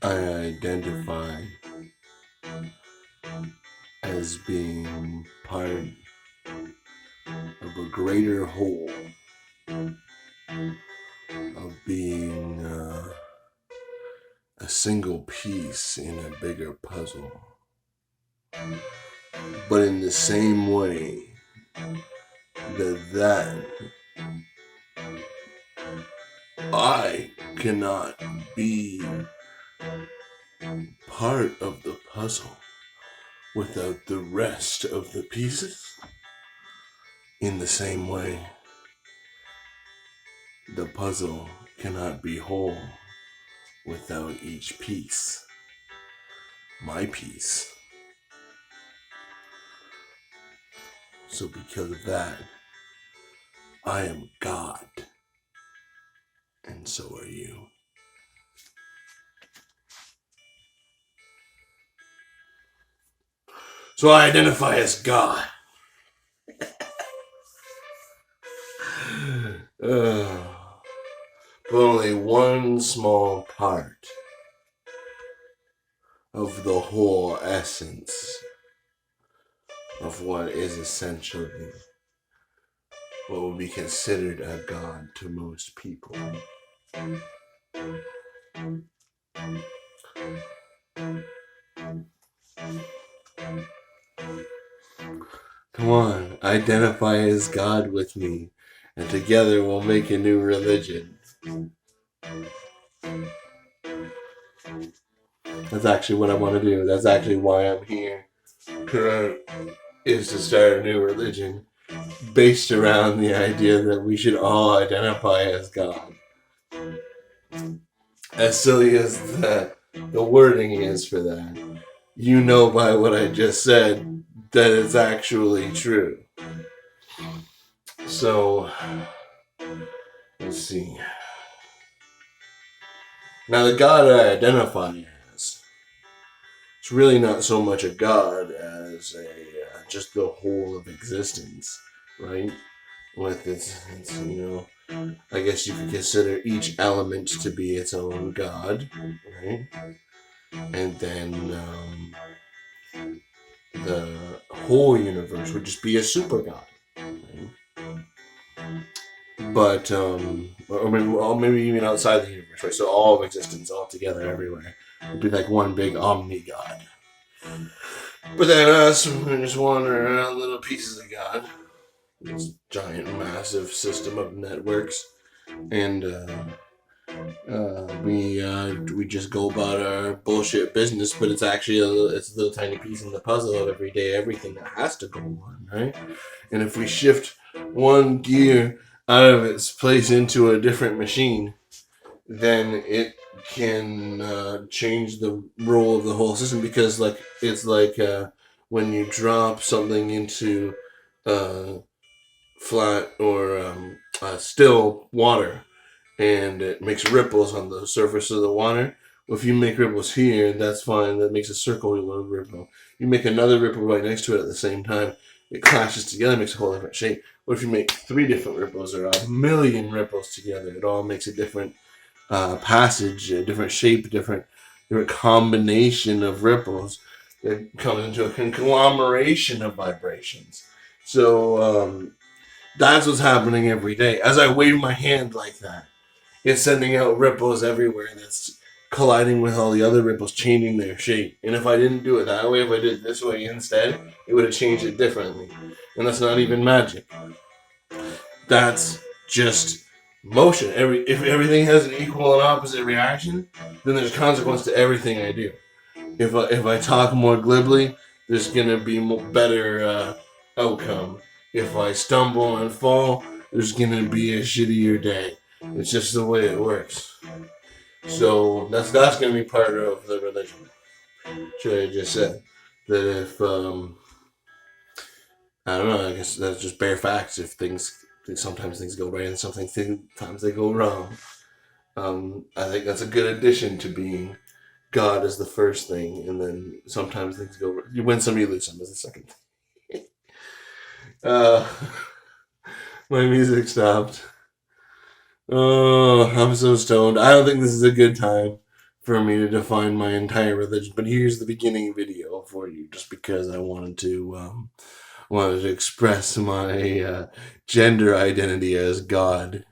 I identify as being part of a greater whole, of being a single piece in a bigger puzzle. But in the same way that I cannot be part of the puzzle without the rest of the pieces, in the same way, the puzzle cannot be whole without each piece. My piece. So because of that, I am God. And so are you. So I identify as God. But only one small part of the whole essence of what is essentially what would be considered a god to most people. Come on, identify as God with me, and together we'll make a new religion. That's actually what I want to do. That's actually why I'm here. Is to start a new religion based around the idea that we should all identify as God. As silly as the wording is for that, you know by what I just said that it's actually true. So, let's see. Now, the God I identify as, it's really not so much a God as just the whole of existence, right? With its, I guess you could consider each element to be its own God, right? And then the whole universe would just be a super God, right? But or maybe even outside the universe, right? So all of existence, all together, everywhere, would be like one big omni God. But then us, we're just wandering around little pieces of God. This giant, massive system of networks, and we just go about our bullshit business. But it's actually it's a little tiny piece in the puzzle of every day, everything that has to go on, right? And if we shift one gear out of its place into a different machine, then it can change the role of the whole system, because it's like when you drop something into flat or still water, and it makes ripples on the surface of the water. Well, if you make ripples here, that's fine. That makes a circular ripple. You make another ripple right next to it at the same time. It clashes together, makes a whole different shape. What if you make 3 different ripples or a million ripples together? It all makes a different passage, a different shape, different combination of ripples that comes into a conglomeration of vibrations. So that's what's happening every day. As I wave my hand like that, it's sending out ripples everywhere that's colliding with all the other ripples, changing their shape. And if I didn't do it that way, if I did it this way instead, it would have changed it differently. And that's not even magic. That's just motion. If everything has an equal and opposite reaction, then there's consequence to everything I do. If I talk more glibly, there's gonna be better outcome. If I stumble and fall, there's gonna be a shittier day. It's just the way it works. So that's gonna be part of the religion. Should I just said that if I don't know, I guess that's just bare facts. If sometimes things go right and sometimes they go wrong. I think that's a good addition to being God is the first thing, and then sometimes things go. You win some, you lose some is the second thing. uh, my music stopped. Oh, I'm so stoned. I don't think this is a good time for me to define my entire religion. But here's the beginning video for you, just because I wanted to express my gender identity as God.